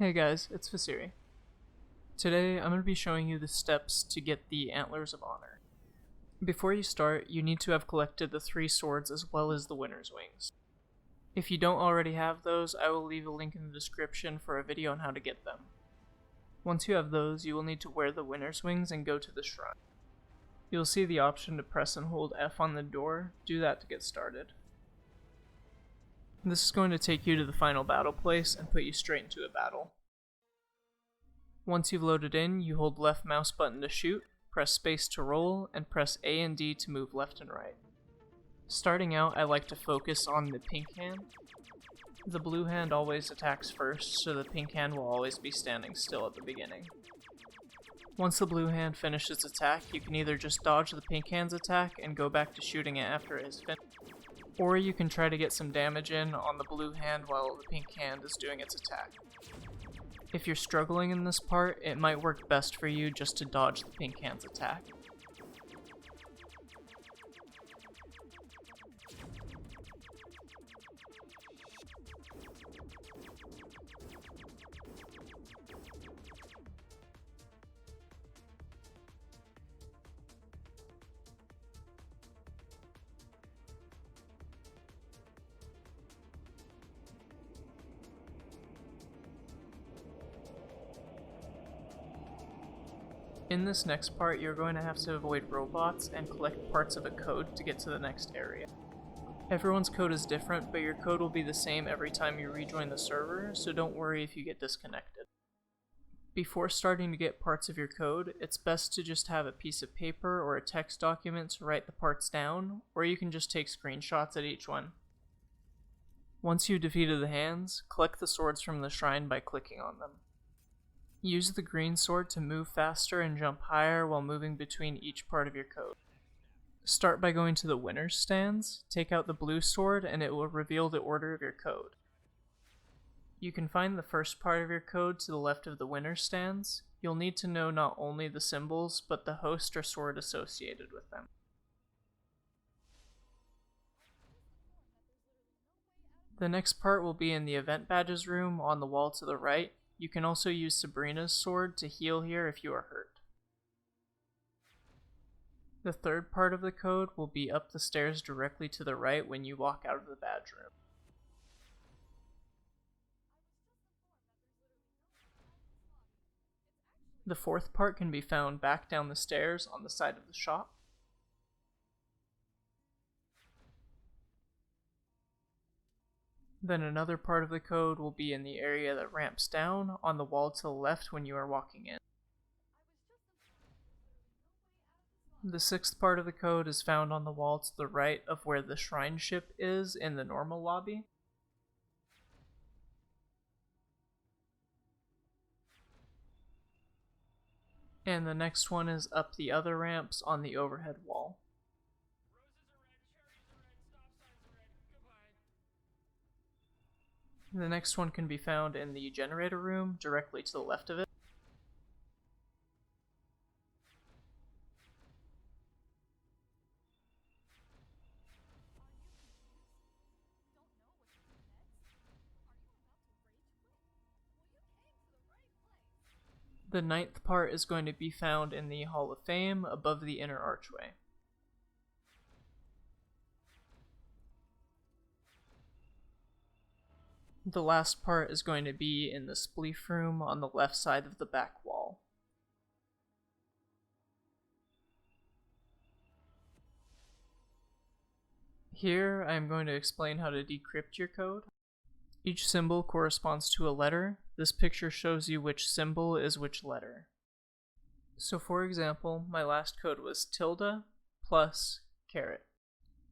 Hey guys, it's Fasiri. Today I'm going to be showing you the steps to get the Antlers of Honor. Before you start, you need to have collected the 3 swords as well as the winner's wings. If you don't already have those, I will leave a link in the description for a video on how to get them. Once you have those, you will need to wear the winner's wings and go to the shrine. You'll see the option to press and hold F on the door. Do that to get started. This is going to take you to the final battle place and put you straight into a battle. Once you've loaded in, you hold left mouse button to shoot, press space to roll, and press A and D to move left and right. Starting out, I like to focus on the pink hand. The blue hand always attacks first, so the pink hand will always be standing still at the beginning. Once the blue hand finishes its attack, you can either just dodge the pink hand's attack and go back to shooting it after it has finished, or you can try to get some damage in on the blue hand while the pink hand is doing its attack. If you're struggling in this part, it might work best for you just to dodge the pink hand's attack. In this next part, you're going to have to avoid robots and collect parts of a code to get to the next area. Everyone's code is different, but your code will be the same every time you rejoin the server, so don't worry if you get disconnected. Before starting to get parts of your code, it's best to just have a piece of paper or a text document to write the parts down, or you can just take screenshots at each one. Once you've defeated the hands, collect the swords from the shrine by clicking on them. Use the green sword to move faster and jump higher while moving between each part of your code. Start by going to the winner's stands, take out the blue sword, and it will reveal the order of your code. You can find the first part of your code to the left of the winner's stands. You'll need to know not only the symbols, but the host or sword associated with them. The next part will be in the event badges room on the wall to the right. You can also use Sabrina's sword to heal here if you are hurt. The third part of the code will be up the stairs directly to the right when you walk out of the badge room. The fourth part can be found back down the stairs on the side of the shop. Then another part of the code will be in the area that ramps down on the wall to the left when you are walking in. The sixth part of the code is found on the wall to the right of where the shrine ship is in the normal lobby. And the next one is up the other ramps on the overhead wall. The next one can be found in the generator room, directly to the left of it. The ninth part is going to be found in the Hall of Fame, above the inner archway. The last part is going to be in the spleef room on the left side of the back wall. Here I am going to explain how to decrypt your code. Each symbol corresponds to a letter. This picture shows you which symbol is which letter. So for example, my last code was tilde plus caret,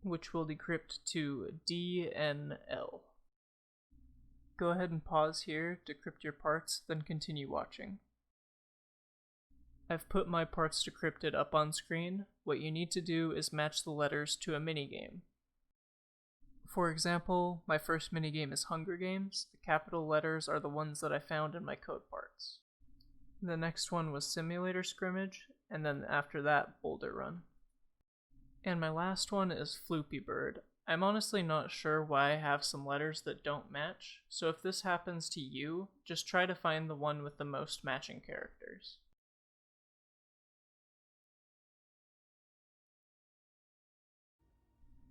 which will decrypt to DNL. Go ahead and pause here, decrypt your parts, then continue watching. I've put my parts decrypted up on screen. What you need to do is match the letters to a minigame. For example, my first minigame is Hunger Games. The capital letters are the ones that I found in my code parts. The next one was Simulator Scrimmage, and then after that, Boulder Run. And my last one is Floopy Bird. I'm honestly not sure why I have some letters that don't match, so if this happens to you, just try to find the one with the most matching characters.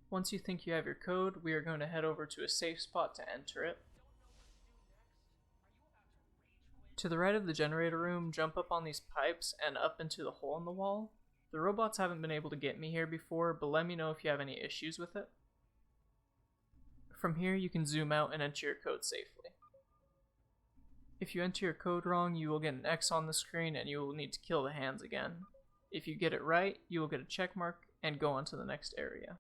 Once you think you have your code, we are going to head over to a safe spot to enter it. To the right of the generator room, jump up on these pipes and up into the hole in the wall. The robots haven't been able to get me here before, but let me know if you have any issues with it. From here, you can zoom out and enter your code safely. If you enter your code wrong, you will get an X on the screen and you will need to kill the hands again. If you get it right, you will get a check mark and go on to the next area.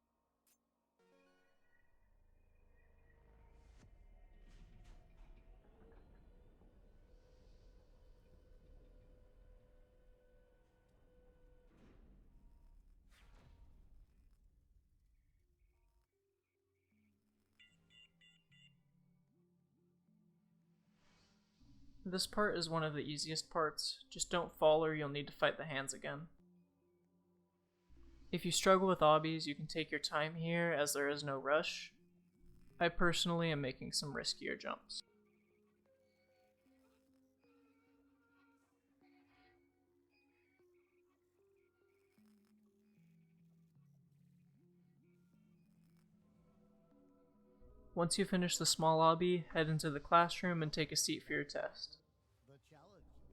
This part is one of the easiest parts, just don't fall or you'll need to fight the hands again. If you struggle with obbies, you can take your time here as there is no rush. I personally am making some riskier jumps. Once you finish the small obby, head into the classroom and take a seat for your test.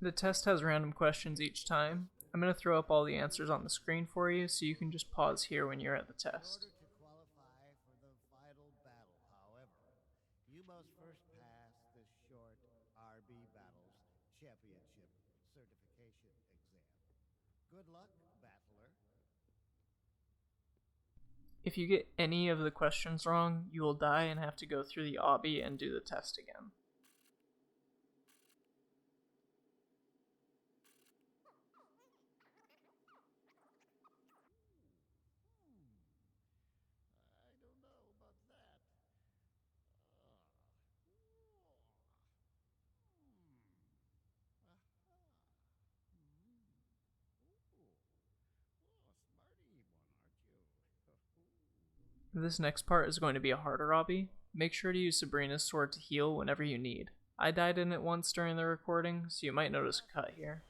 The test has random questions each time. I'm going to throw up all the answers on the screen for you so you can just pause here when you're at the test. In order to qualify for the final battle, however, you must first pass the short RB Battles Championship Certification Exam. Good luck, battler. If you get any of the questions wrong, you will die and have to go through the obby and do the test again. I don't know about that. Smarty one, aren't you? This next part is going to be a harder obby. Make sure to use Sabrina's sword to heal whenever you need. I died in it once during the recording, so you might notice a cut here.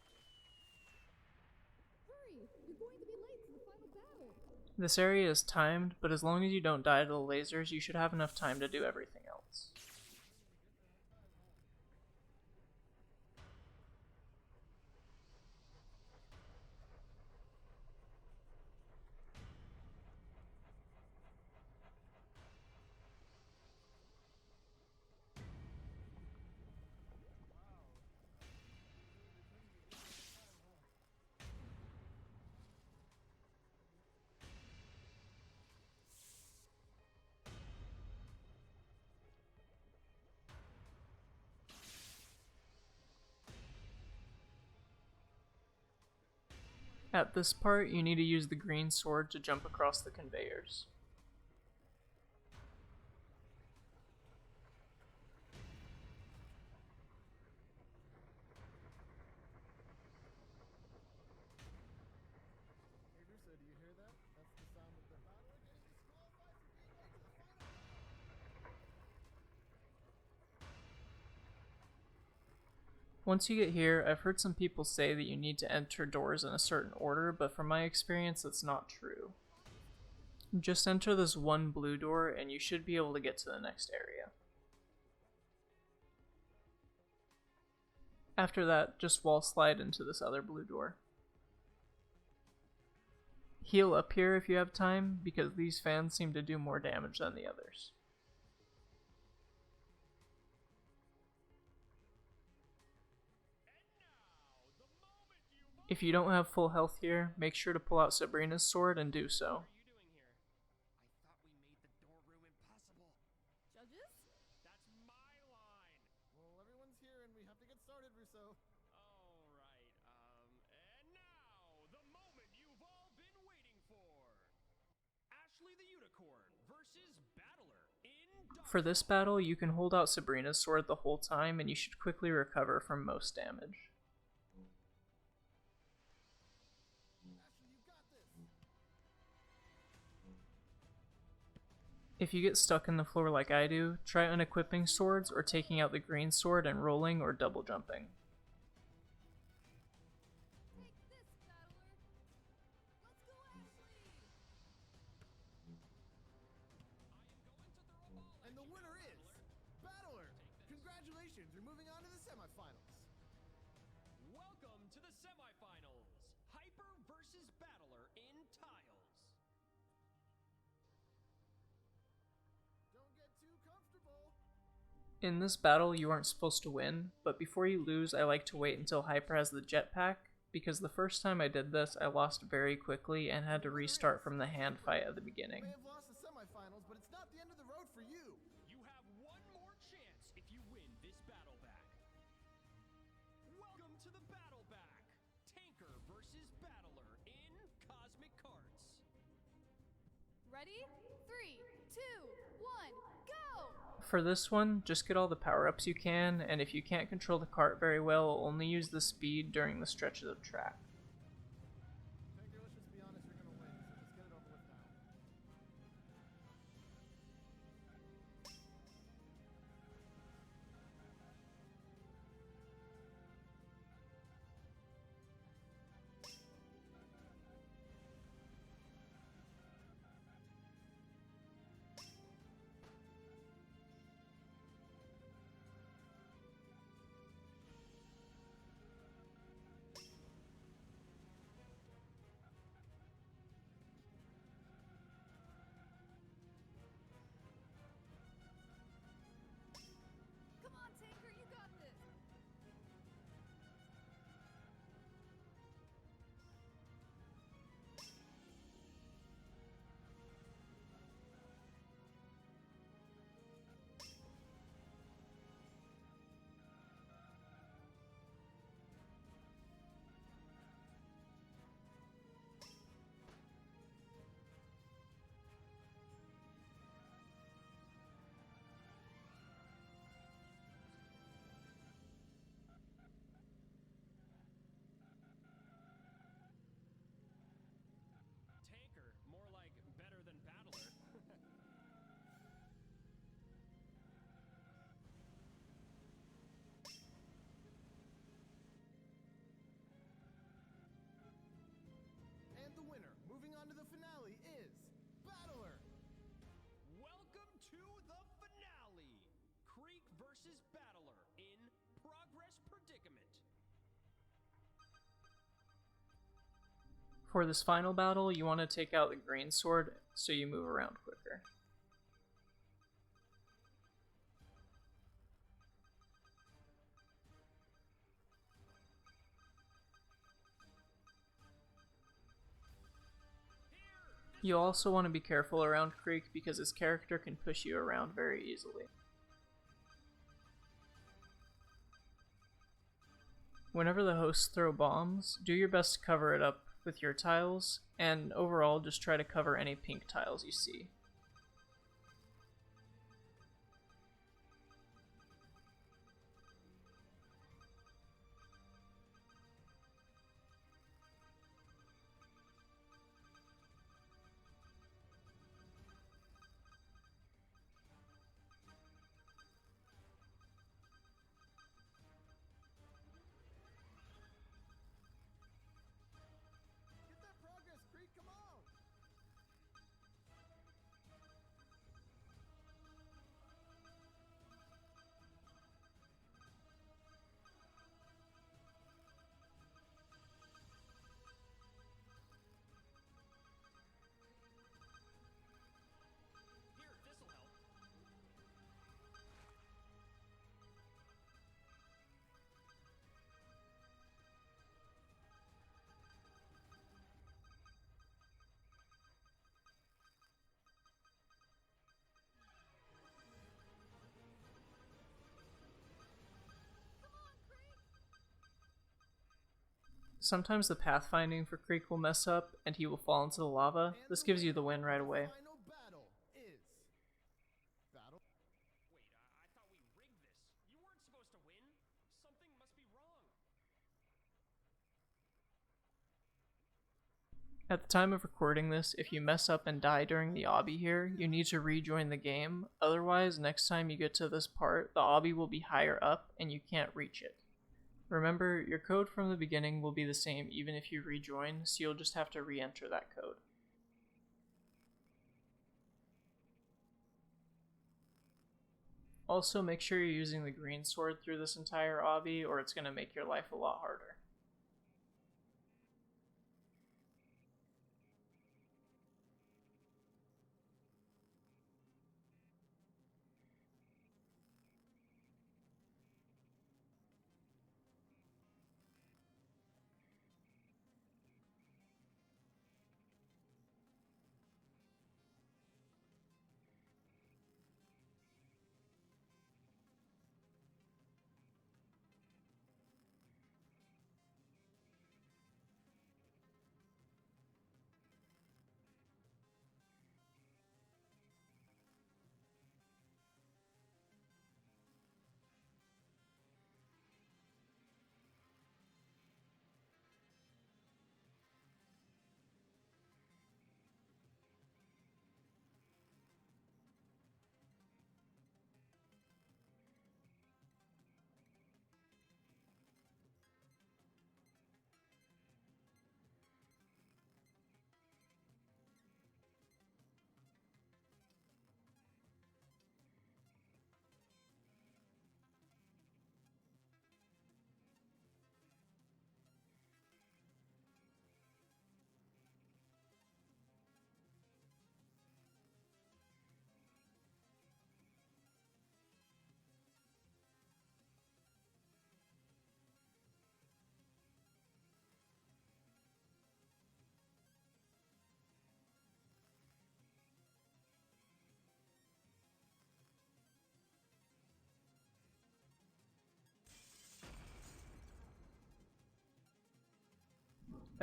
Hurry! You're going to be late to the final battle! This area is timed, but as long as you don't die to the lasers, you should have enough time to do everything else. At this part, you need to use the green sword to jump across the conveyors. Hey Russo, do you hear that? That's the sound of the battler getting disqualified from being late to the final. Once you get here, I've heard some people say that you need to enter doors in a certain order, but from my experience, that's not true. Just enter this one blue door and you should be able to get to the next area. After that, just wall slide into this other blue door. Heal up here if you have time, because these fans seem to do more damage than the others. If you don't have full health here, make sure to pull out Sabrina's sword and do so. Judges? That's my line! Well, everyone's here and we have to get started, Russo. Alright, and now, the moment you've all been waiting for! Ashley the Unicorn versus Battler in Dodgeball. For this battle, you can hold out Sabrina's sword the whole time and you should quickly recover from most damage. If you get stuck in the floor like I do, try unequipping swords or taking out the green sword and rolling or double jumping. Take this, battler. Let's go, Ashley. And the winner is Battler. Congratulations, you're moving on to the semifinals. Welcome to the semifinals. Hyper versus Battler in tiles. Don't get too comfortable. In this battle, you aren't supposed to win, but before you lose, I like to wait until Hyper has the jetpack, because the first time I did this, I lost very quickly and had to restart from the hand fight at the beginning. You may have lost the semifinals, but it's not the end of the road for you. You have one more chance if you win this battle back. Welcome to the battle back. Tanker versus Battler in Cosmic Karts. Ready? 3, 2, 1, go! For this one, just get all the power-ups you can, and if you can't control the cart very well, only use the speed during the stretches of track. Tanker, let's just be honest, you're gonna win, so just get it over with now. Come on, Tanker, you got this! Tanker, more like better than Battler. And the winner, moving on to the finale, is Battler. Welcome to the finale. Kreek versus Battler in Progress Predicament. For this final battle, you want to take out the green sword so you move around quicker. You also want to be careful around Kreek because his character can push you around very easily. Whenever the hosts throw bombs, do your best to cover it up with your tiles, and overall just try to cover any pink tiles you see. Get that progress, Kreek, come on! Here, this'll help. Sometimes the pathfinding for Kreek will mess up, and he will fall into the lava. And This gives you the win right the away. final battle is Battle. Wait, I thought we rigged this. You weren't supposed to win. Something must be wrong. At the time of recording this, if you mess up and die during the obby here, you need to rejoin the game, otherwise next time you get to this part, the obby will be higher up and you can't reach it. Remember, your code from the beginning will be the same even if you rejoin, so you'll just have to re-enter that code. Also, make sure you're using the green sword through this entire obby or it's going to make your life a lot harder.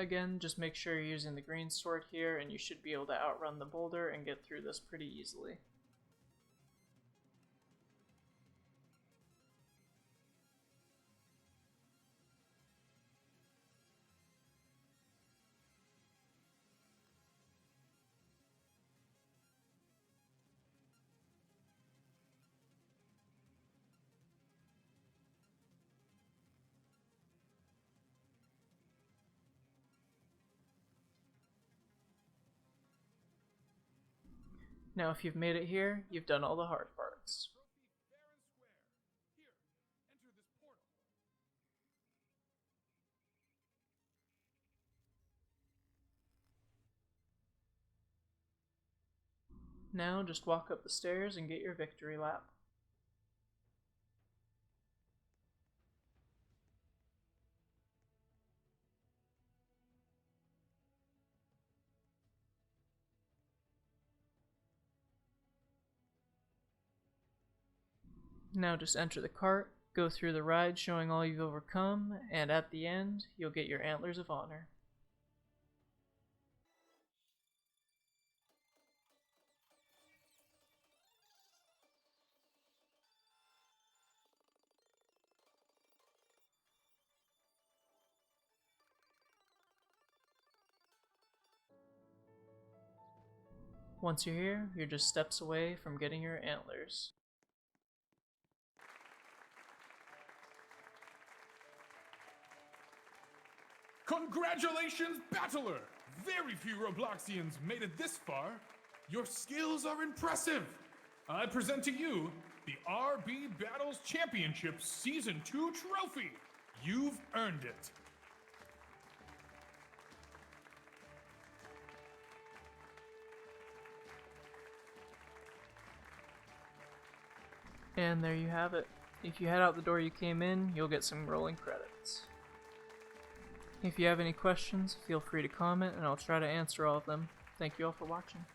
Again, just make sure you're using the green sword here and you should be able to outrun the boulder and get through this pretty easily. Now if you've made it here, you've done all the hard parts. Now just walk up the stairs and get your victory lap. Now just enter the cart, go through the ride showing all you've overcome, and at the end, you'll get your Antlers of Honor. Once you're here, you're just steps away from getting your Antlers. Congratulations, Battler! Very few Robloxians made it this far. Your skills are impressive. I present to you the RB Battles Championship Season 2 trophy. You've earned it. And there you have it. If you head out the door you came in, you'll get some rolling credits. If you have any questions, feel free to comment and I'll try to answer all of them. Thank you all for watching.